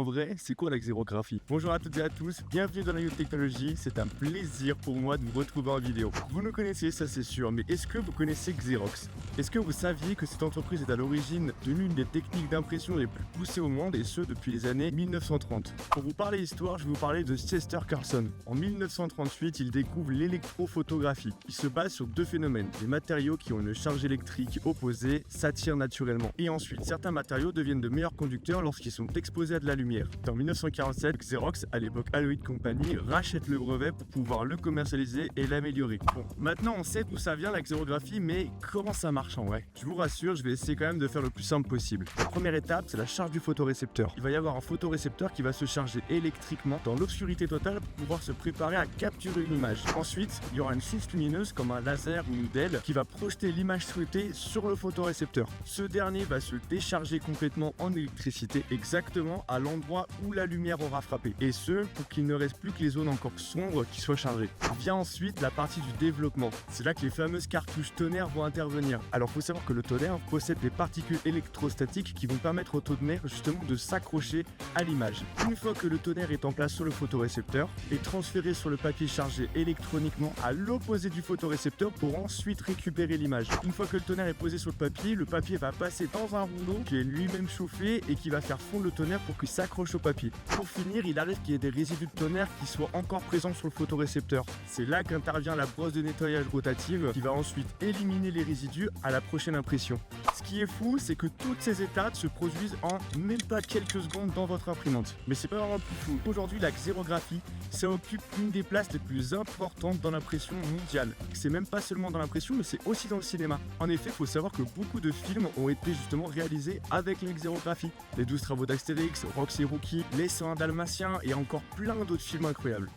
vrai, c'est quoi la xérographie? Bonjour à toutes et à tous, bienvenue dans la Technologie, c'est un plaisir pour moi de vous retrouver en vidéo. Vous nous connaissez, ça c'est sûr, mais est-ce que vous connaissez Xerox? Est-ce que vous saviez que cette entreprise est à l'origine de l'une des techniques d'impression les plus poussées au monde, et ce depuis les années 1930? Pour vous parler histoire, je vais vous parler de Chester Carlson. En 1938, il découvre l'électrophotographie. Il se base sur deux phénomènes. Les matériaux qui ont une charge électrique opposée s'attirent naturellement. Et ensuite, certains matériaux deviennent de meilleurs conducteurs lorsqu'ils sont exposés à de la lumière. En 1947, Xerox, à l'époque Alloy Company, rachète le brevet pour pouvoir le commercialiser et l'améliorer. Bon, maintenant on sait d'où ça vient la xérographie, mais comment ça marche en vrai? Je vous rassure, je vais essayer quand même de faire le plus simple possible. La première étape, c'est la charge du photorécepteur. Il va y avoir un photorécepteur qui va se charger électriquement dans l'obscurité totale pour pouvoir se préparer à capturer une image. Ensuite, il y aura une source lumineuse comme un laser ou une DEL qui va projeter l'image souhaitée sur le photorécepteur. Ce dernier va se décharger complètement en électricité exactement à l'endroit où la lumière aura frappé. Et ce, pour qu'il ne reste plus que les zones encore sombres qui soient chargées. Vient ensuite la partie du développement. C'est là que les fameuses cartouches tonnerre vont intervenir. Alors, il faut savoir que le tonnerre possède des particules électrostatiques qui vont permettre au tonnerre justement de s'accrocher à l'image. Une fois que le tonnerre est en place sur le photorécepteur, est transféré sur le papier chargé électroniquement à l'opposé du photorécepteur pour ensuite récupérer l'image. Une fois que le tonnerre est posé sur le papier va passer dans un rouleau qui est lui-même chauffé et qui va faire fondre le tonnerre pour qu'il s'accroche au papier. Pour finir, il arrive qu'il y ait des résidus de tonnerre qui soient encore présents sur le photorécepteur. C'est là qu'intervient la brosse de nettoyage rotative qui va ensuite éliminer les résidus à la prochaine impression. Ce qui est fou, c'est que toutes ces étapes se produisent en même pas quelques secondes dans votre imprimante. Mais c'est pas vraiment plus fou. Aujourd'hui, la xérographie, ça occupe une des places les plus importantes dans l'impression mondiale. C'est même pas seulement dans l'impression, mais c'est aussi dans le cinéma. En effet, il faut savoir que beaucoup de films ont été justement réalisés avec la xérographie. Les 12 travaux d'Astérix, Rox et Rookie, Les 101 Dalmatiens et encore plein d'autres films incroyables.